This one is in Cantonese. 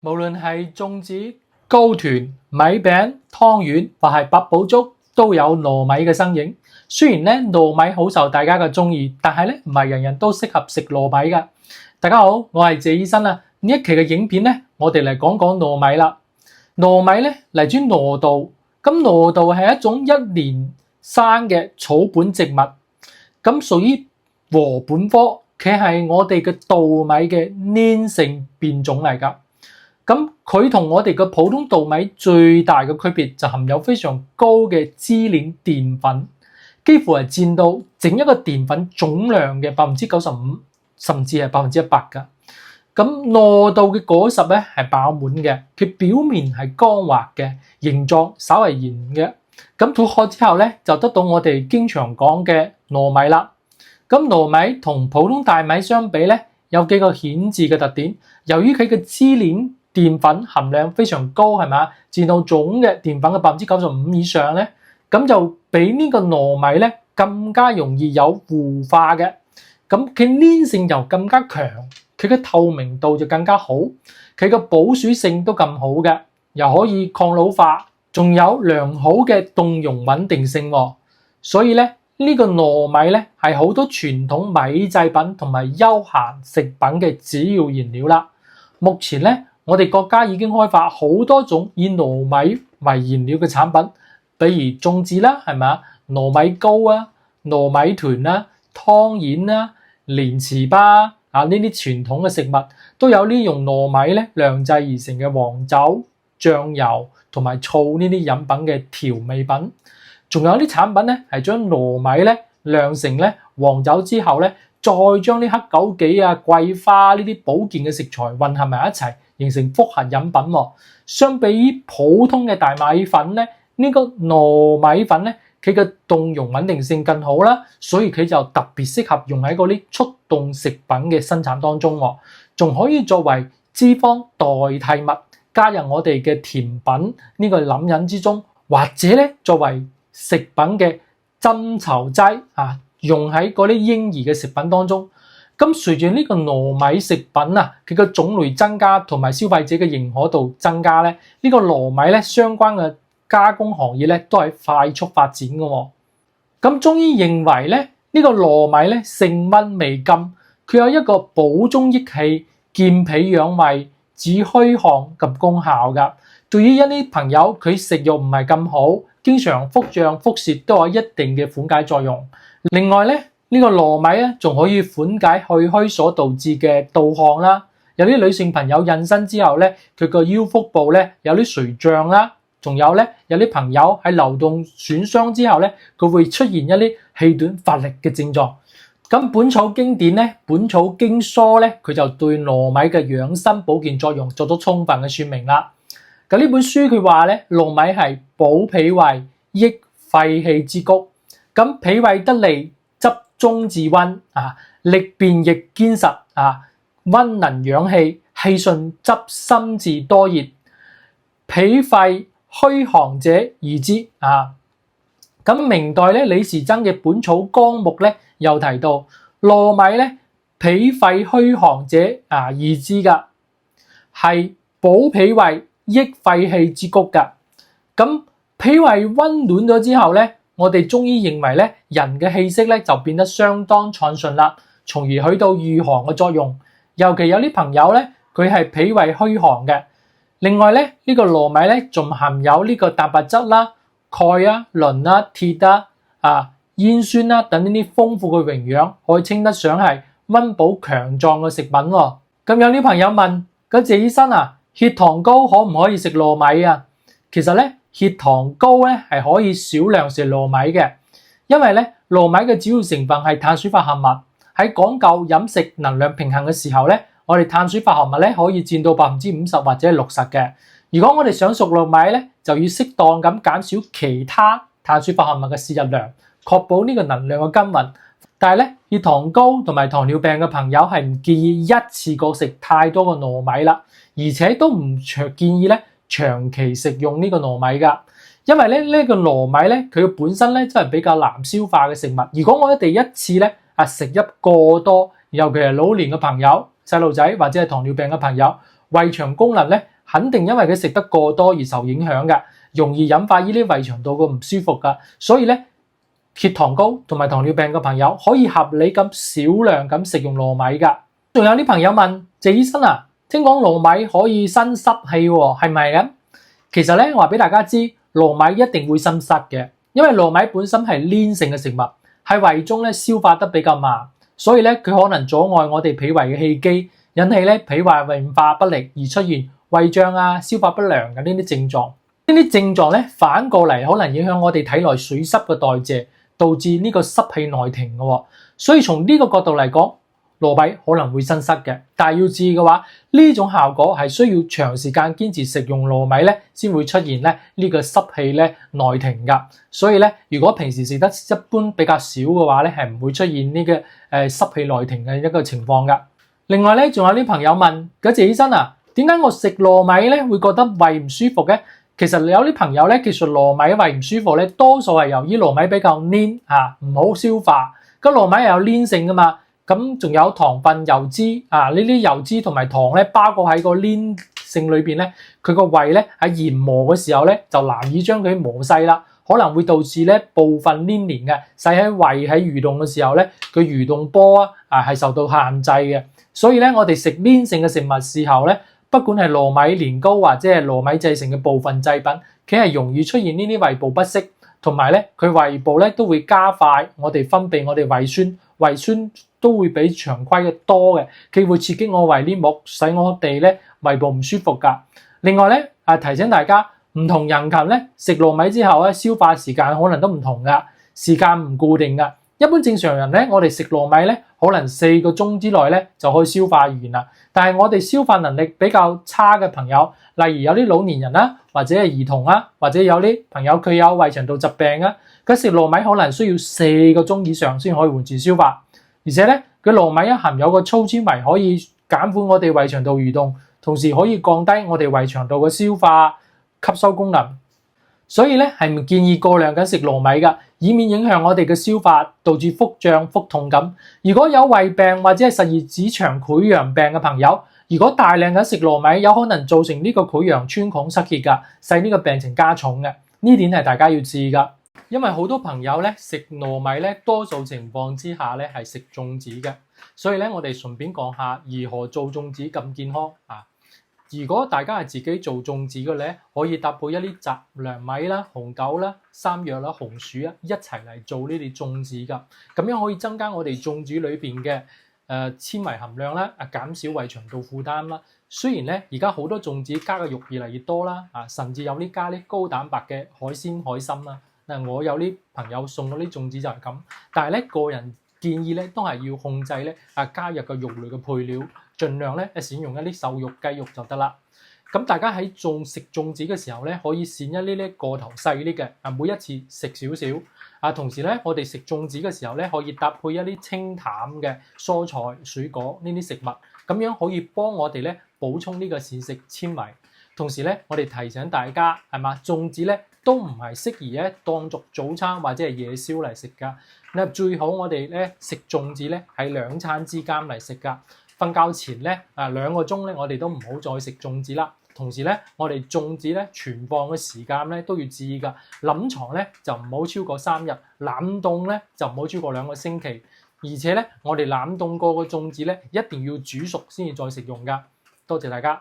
無論係粽子、糕團、米餅、湯圓或係八寶粥，都有糯米嘅身影。雖然咧糯米好受大家嘅中意，但係咧唔係人人都適合食糯米㗎。大家好，我係謝醫生啊。呢一期嘅影片咧，我哋嚟講講糯米啦。糯米咧嚟自糯稻，咁糯稻係一種一年生嘅草本植物，咁屬於禾本科，佢係我哋嘅稻米嘅粘性變種嚟㗎。咁佢同我哋嘅普通稻米最大嘅區別就含有非常高嘅支鏈澱粉，幾乎係佔到整一個澱粉總量嘅95%，甚至係100%㗎。咁糯稻嘅果實咧係飽滿嘅，佢表面係光滑嘅，形狀稍為圓嘅。咁吐殼之後咧就得到我哋經常講嘅糯米啦。咁糯米同普通大米相比咧，有幾個顯著嘅特點。由於佢嘅支鏈澱粉含量非常高，係咪？佔到總嘅澱粉嘅95%以上咧，咁就比呢個糯米咧更加容易有糊化嘅。咁佢粘性又更加強，佢嘅透明度就更加好，佢嘅保水性都咁好嘅，又可以抗老化，仲有良好嘅凍溶穩定性喎。所以咧呢個糯米咧係好多傳統米製品同埋休閒食品嘅主要原料啦。目前咧我哋國家已經開發好多種以糯米為原料嘅產品，比如粽子啦，係咪啊？糯米糕啊、糯米團啦、湯圓啦、蓮糍粑啊，呢啲傳統嘅食物都有呢用糯米咧釀製而成嘅黃酒、醬油同埋醋呢啲飲品嘅調味品。仲有啲產品咧係將糯米咧釀成咧黃酒之後咧，再將啲黑枸杞啊、桂花呢啲保健嘅食材混合埋一齊，形成複合飲品喎。相比於普通嘅大米粉咧，呢個糯米粉咧，佢嘅凍溶穩定性更好啦，所以佢就特別適合用喺嗰啲速凍食品嘅生產當中喎。仲可以作為脂肪代替物，加入我哋嘅甜品呢個飲品之中，或者咧作為食品嘅增稠劑啊，用喺嗰啲嬰兒嘅食品當中。咁隨住呢個糯米食品啊，佢嘅種類增加同埋消費者嘅認可度增加咧，呢個糯米咧相關嘅加工行業咧都係快速發展嘅喎。咁中醫認為咧，呢個糯米咧性溫味甘，佢有一個補中益氣、健脾養胃、止虛寒嘅功效㗎。對於一啲朋友佢食慾唔係咁好，經常腹脹腹瀉，都有一定嘅緩解作用。另外咧，呢個糯米咧仲可以緩解去虛所導致嘅盜汗啦。有啲女性朋友妊娠之後咧，佢個腰腹部咧有啲垂脹啦。仲有咧，有啲朋友喺流動損傷之後咧，佢會出現一啲氣短乏力嘅症狀。咁本草經典咧，本草經疏咧，佢就對糯米嘅養生保健作用作咗充分嘅說明啦。咁呢本書佢話咧，糯米係補脾胃、益肺氣之谷。咁脾胃得利，則中治溫啊，力便亦堅實啊，溫能養氣，氣順則心志多熱，脾肺虛寒者宜之啊。咁明代咧李時珍嘅《本草綱目》咧又提到糯米咧脾肺虛寒者宜之噶，係補脾胃、益肺氣之谷噶。咁脾胃溫暖咗之後咧，我哋中醫認為咧人嘅氣息咧就變得相當暢順啦，從而起到御寒嘅作用。尤其有啲朋友咧佢係脾胃虛寒嘅。另外咧呢個糯米咧仲含有呢個蛋白質啦、鈣啊、磷啦、鐵煙酸啦等呢啲豐富嘅營養，可以稱得上係溫補強壯嘅食品喎。咁有啲朋友問：咁謝醫生啊，血糖高可唔可以食糯米啊？其實咧血糖高咧係可以少量食糯米嘅，因為咧糯米嘅主要成分係碳水化合物，喺講究飲食能量平衡嘅時候咧，我哋碳水化合物咧可以佔到50%或者60%嘅。如果我哋想食糯米咧，就要適當咁減少其他碳水化合物嘅攝入量，確保呢個能量嘅均勻。但係咧，血糖高同埋糖尿病嘅朋友係唔建議一次過食太多嘅糯米啦，而且都唔建議咧長期食用呢個糯米㗎，因為咧呢個糯米咧佢本身咧真係比較難消化嘅食物。如果我哋一次咧食一過多，尤其係老年嘅朋友、細路仔或者係糖尿病嘅朋友，胃腸功能咧肯定因為佢食得過多而受影響嘅，容易引發呢啲胃腸道嘅唔舒服噶。所以咧，血糖高同埋糖尿病嘅朋友可以合理咁少量咁食用糯米噶。仲有啲朋友問謝醫生啊，聽講糯米可以生濕氣喎，係咪咁？其實咧，我話俾大家知，糯米一定會生濕嘅，因為糯米本身係黏性嘅食物，喺胃中咧消化得比較慢，所以咧佢可能阻礙我哋脾胃嘅氣機，引起咧脾胃運化不力而出現胃脹啊、消化不良嘅呢啲症狀。呢啲症狀咧反過嚟可能影響我哋體內水濕嘅代謝，導致呢個濕氣內停嘅。所以從呢個角度嚟講，糯米可能會生濕嘅，但係要注意嘅話，呢種效果係需要長時間堅持食用糯米咧，先會出現咧呢個濕氣咧內停噶。所以咧，如果平時食得一般比較少嘅話咧，係唔會出現呢個濕氣內停嘅一個情況噶。另外咧，仲有啲朋友問：謝醫生啊，點解我食糯米咧會覺得胃唔舒服嘅？其實有啲朋友咧，其實糯米胃唔舒服咧，多數係由於糯米比較黏嚇，唔好消化。咁糯米係有黏性噶嘛。咁仲有糖分、油脂啊，呢啲油脂同埋糖咧，包括喺個黏性裏邊咧，佢個胃咧喺研磨嘅時候咧，就難以將佢磨細啦，可能會導致咧部分黏連嘅，使喺胃喺蠕動嘅時候咧，佢蠕動波係受到限制嘅。所以咧，我哋食黏性嘅食物時候咧，不管係糯米年糕或者係糯米製成嘅部分製品，佢係容易出現呢啲胃部不適，同埋咧佢胃部咧都會加快我哋分泌我哋胃酸，胃酸都會比常規嘅多嘅，佢會刺激我胃黏膜，使我哋咧胃部唔舒服噶。另外咧，提醒大家，唔同人群咧食糯米之後咧，消化時間可能都唔同噶，時間唔固定噶。一般正常人咧，我哋食糯米咧，可能4個鐘之內咧就可以消化完啦。但係我哋消化能力比較差嘅朋友，例如有啲老年人啦，或者係兒童啊，或者有啲朋友佢有胃腸道疾病啊，佢食糯米可能需要4個鐘以上先可以完全消化。而且咧，佢糯米含有個粗纖維，可以減緩我哋胃腸道蠕動，同時可以降低我哋胃腸道嘅消化吸收功能。所以咧，係唔建議過量咁食糯米噶，以免影響我哋嘅消化，導致腹脹、腹痛咁。如果有胃病或者係十二指腸潰瘍病嘅朋友，如果大量咁食糯米，有可能造成呢個潰瘍穿孔塞血噶，使呢個病情加重嘅。呢點係大家要注意噶。因為好多朋友咧食糯米咧，多數情況之下咧係食粽子嘅，所以咧我哋順便講下如何做粽子咁健康啊！如果大家係自己做粽子嘅咧，可以搭配一啲雜糧米啦、紅豆啦、山藥啦、紅薯啊一齊嚟做呢啲粽子噶，咁樣可以增加我哋粽子裏邊嘅纖維含量啦，減少胃腸道負擔啦。雖然咧而家好多粽子加嘅肉越嚟越多啦，甚至有啲加啲高蛋白嘅海鮮海參啦。我有啲朋友送嗰啲粽子就係咁，但係咧個人建議咧都係要控制咧加入個肉類嘅配料，盡量咧選用一啲瘦肉雞肉就得啦。咁大家喺食粽子嘅時候咧，可以選一啲咧個頭細啲嘅，每一次食少少。同時咧，我哋食粽子嘅時候咧，可以搭配一啲清淡嘅蔬菜、水果呢啲食物，咁樣可以幫我哋咧補充呢個膳食纖維。同時咧，我哋提醒大家係嘛，粽子咧都唔係適宜咧當作早餐或者係夜宵嚟食噶。最好我哋咧食粽子咧喺2餐之間嚟食噶。瞓覺前咧2個鐘咧，我哋都唔好再食粽子啦。同時咧，我哋粽子咧存放嘅時間咧都要注意噶。冧藏咧就唔好超過3日，冷凍咧就唔好超過2個星期。而且咧，我哋冷凍過嘅粽子咧一定要煮熟先至再食用噶。多謝大家。